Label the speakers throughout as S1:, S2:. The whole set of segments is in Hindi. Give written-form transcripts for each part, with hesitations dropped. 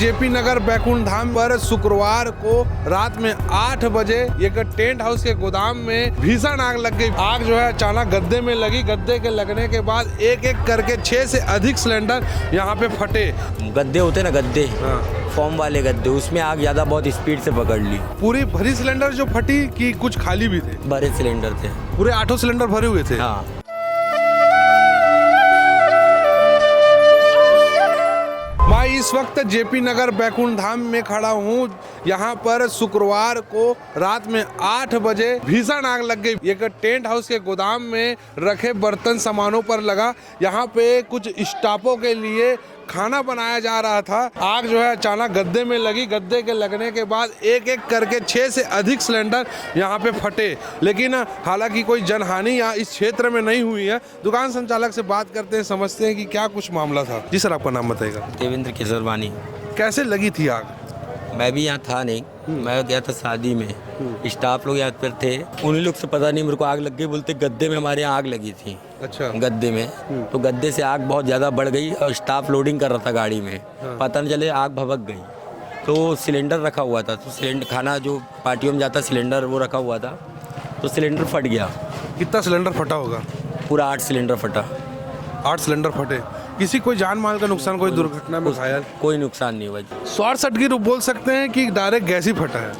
S1: जेपी नगर बैकुंठ धाम पर शुक्रवार को रात में 8 बजे एक टेंट हाउस के गोदाम में भीषण आग लग गई। आग जो है अचानक गद्दे में लगी। गद्दे के लगने के बाद एक एक करके 6 से अधिक सिलेंडर यहाँ पे फटे।
S2: गद्दे होते ना गद्दे, फॉर्म वाले गद्दे, उसमें आग ज्यादा बहुत स्पीड से पकड़ ली।
S1: पूरी भरी सिलेंडर जो फटी कि कुछ खाली भी थे?
S2: भरे सिलेंडर थे,
S1: पूरे 8 सिलेंडर भरे हुए थे।
S2: हाँ।
S1: मैं इस वक्त जेपी नगर बैकुंठ धाम में खड़ा हूँ। यहाँ पर शुक्रवार को रात में 8 बजे भीषण आग लग गई। एक टेंट हाउस के गोदाम में रखे बर्तन सामानों पर लगा। यहाँ पे कुछ स्टाफों के लिए खाना बनाया जा रहा था। आग जो है अचानक गद्दे में लगी। गद्दे के लगने के बाद एक एक करके 6 से अधिक सिलेंडर यहाँ पे फटे, लेकिन हालांकि कोई जनहानि यहाँ इस क्षेत्र में नहीं हुई है। दुकान संचालक से बात करते हैं, समझते हैं कि क्या कुछ मामला था। जी सर, आपका नाम बताइएगा।
S2: देवेंद्र केसरवानी।
S1: कैसे लगी थी आग?
S2: मैं भी यहाँ था नहीं, मैं गया था शादी में। स्टाफ लोग यहाँ पर थे, उन्हीं लोग से पता नहीं मेरे को आग लग गई। बोलते गद्दे में हमारे यहाँ आग लगी थी।
S1: अच्छा।
S2: गद्दे में तो गद्दे से आग बहुत ज़्यादा बढ़ गई और स्टाफ लोडिंग कर रहा था गाड़ी में। पता नहीं चले आग भभक गई। तो सिलेंडर रखा हुआ था, तो सिलेंडर खाना जो पार्टियों में जाता सिलेंडर वो रखा हुआ था, तो सिलेंडर फट गया।
S1: कितना सिलेंडर फटा होगा?
S2: पूरा 8 सिलेंडर फटा।
S1: 8 सिलेंडर फटे। किसी कोई जान माल का नुकसान, कोई दुर्घटना में घायल?
S2: कोई नुकसान नहीं हुआ।
S1: शॉर्ट सर्किट बोल सकते हैं कि डायरेक्ट गैस ही फटा है?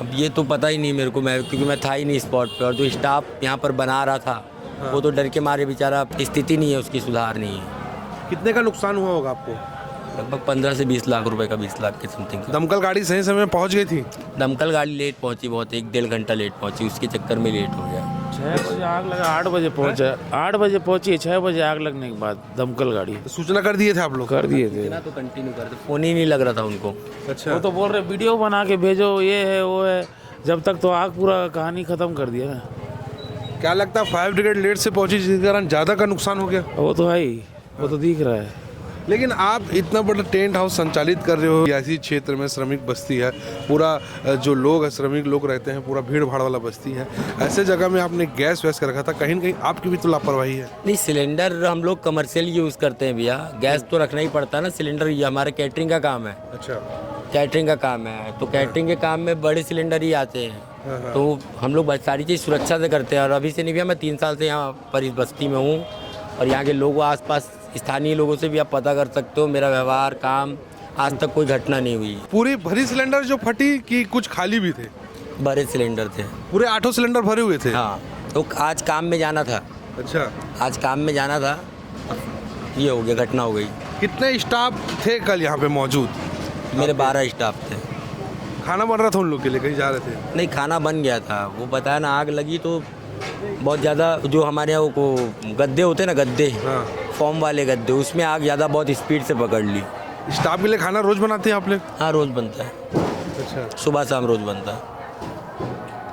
S2: अब ये तो पता ही नहीं मेरे को, क्योंकि मैं था ही नहीं स्पॉट पे। और जो स्टाफ यहाँ पर बना रहा था वो तो डर के मारे बेचारा, स्थिति नहीं है उसकी, सुधार नहीं है।
S1: कितने का नुकसान हुआ होगा आपको?
S2: लगभग 15 से 20 लाख रुपए का, 20 लाख के समथिंग।
S1: दमकल गाड़ी सही समय में पहुंच गई थी?
S2: दमकल गाड़ी लेट पहुंची, बहुत 1-1.5 घंटा लेट पहुंची, उसके चक्कर में लेट हो गया।
S3: 6 बजे आग लगा, 8 बजे पहुंचा। 8 बजे पहुंची, 6 बजे आग लगने के बाद दमकल गाड़ी।
S1: तो सूचना कर दिए थे आप लोग?
S3: कर दिए थे।
S2: तो कंटिन्यू करते, फोन ही नहीं लग रहा था उनको।
S1: अच्छा।
S3: वो तो बोल रहे वीडियो बना के भेजो, ये है वो है। जब तक तो आग पूरा कहानी खत्म कर दिया ना।
S1: क्या लगता है फायर ब्रिगेड लेट से पहुंची जिसके कारण ज्यादा का नुकसान हो गया?
S3: वो तो है ही, वो तो दिख रहा है।
S1: लेकिन आप इतना बड़ा टेंट हाउस संचालित कर रहे हो, ऐसी क्षेत्र में श्रमिक बस्ती है, पूरा जो लोग है श्रमिक लोग रहते हैं, पूरा भीड़ भाड़ वाला बस्ती है। ऐसे जगह में आपने गैस वैस कर रखा था, कहीं न कहीं आपकी भी तो लापरवाही है।
S2: नहीं, सिलेंडर हम लोग कमर्शियल यूज़ करते हैं भैया, गैस तो रखना ही पड़ता है ना। सिलेंडर ये हमारे कैटरिंग का काम है।
S1: अच्छा।
S2: कैटरिंग का काम है, तो कैटरिंग के काम में बड़े सिलेंडर ही आते हैं। तो हम लोग सारी चीज़ सुरक्षा से करते हैं। और अभी से नहीं भैया, मैं 3 साल से यहाँ पर इस बस्ती में हूँ, और यहाँ के लोगों, आसपास स्थानीय लोगों से भी आप पता कर सकते हो। मेरा व्यवहार, काम, आज तक कोई घटना नहीं हुई।
S1: पूरी भरी सिलेंडर जो फटी कि कुछ खाली भी थे?
S2: भरे सिलेंडर थे,
S1: पूरे 8 सिलेंडर भरे हुए थे?
S2: हाँ। तो आज काम में जाना था।
S1: अच्छा।
S2: आज काम में जाना था, ये हो गया, घटना हो गई।
S1: कितने स्टाफ थे कल यहाँ पे मौजूद?
S2: मेरे 12 स्टाफ थे।
S1: खाना बन रहा था उन लोग के लिए, कहीं जा रहे थे?
S2: नहीं, खाना बन गया था। वो बताया ना, आग लगी तो बहुत ज़्यादा, जो हमारे यहाँ वो गद्दे होते ना गद्दे, फॉर्म वाले गद्दे, उसमें आग ज़्यादा बहुत स्पीड से पकड़ ली।
S1: स्टाफ के लिए खाना रोज बनाते हैं आप लोग?
S2: हाँ, रोज़ बनता है।
S1: अच्छा।
S2: सुबह शाम रोज़ बनता है।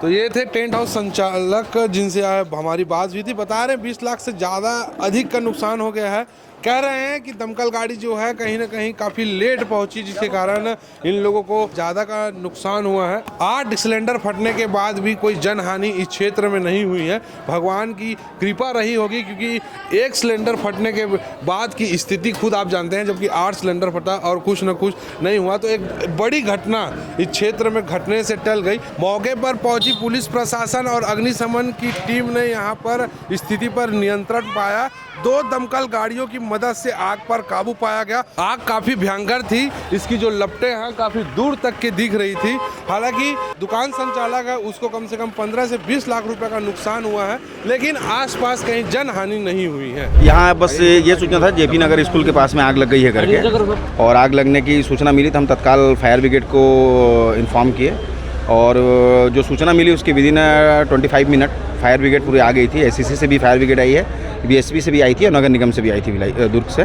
S1: तो ये थे टेंट हाउस संचालक जिनसे हमारी बात हुई थी। बता रहे हैं 20 लाख से ज़्यादा अधिक का नुकसान हो गया है। कह रहे हैं कि दमकल गाड़ी जो है कहीं ना कहीं काफ़ी लेट पहुंची, जिसके कारण इन लोगों को ज़्यादा का नुकसान हुआ है। 8 सिलेंडर फटने के बाद भी कोई जनहानि इस क्षेत्र में नहीं हुई है। भगवान की कृपा रही होगी, क्योंकि 1 सिलेंडर फटने के बाद की स्थिति खुद आप जानते हैं, जबकि 8 सिलेंडर फटा और कुछ न कुछ नहीं हुआ। तो एक बड़ी घटना इस क्षेत्र में घटने से टल गई। मौके पर पहुंची पुलिस प्रशासन और अग्निशमन की टीम ने यहाँ पर स्थिति पर नियंत्रण पाया। 2 दमकल गाड़ियों की मदद से आग पर काबू पाया गया। आग काफी भयंकर थी, इसकी जो लपटें हैं काफी दूर तक की दिख रही थी। हालांकि दुकान संचालक है, उसको कम से कम 15 से 20 लाख रुपए का नुकसान हुआ है, लेकिन आसपास कहीं जनहानि नहीं हुई है।
S4: यहाँ बस ये सूचना था जेपी नगर स्कूल के पास में आग लग गई है करके, और आग लगने की सूचना मिली तो हम तत्काल फायर ब्रिगेड को इन्फॉर्म किए, और जो सूचना मिली उसके विदिन 25 मिनट फायर ब्रिगेड पूरी आ गई थी। एससीसी से भी फायर ब्रिगेड आई है, बीएसपी से भी आई थी और नगर निगम से भी आई थी दुर्ग से।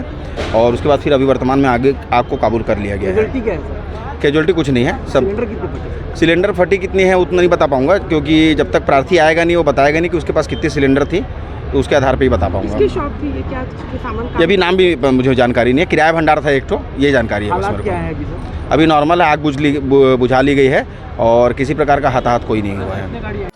S4: और उसके बाद फिर अभी वर्तमान में आग को काबू कर लिया गया है। कैजुअलिटी कुछ नहीं है। सब सिलेंडर फटी कितनी है उतना नहीं बता पाऊंगा, क्योंकि जब तक प्रार्थी आएगा नहीं, वो बताएगा नहीं कि उसके पास कितनी सिलेंडर थी, तो उसके आधार पर ही बता पाऊंगा। ये भी नाम भी मुझे जानकारी नहीं है। किराया भंडार था एक ठो, ये जानकारी है। अभी नॉर्मल है, आग बुझा ली गई है और किसी प्रकार का हताहत कोई नहीं हुआ है।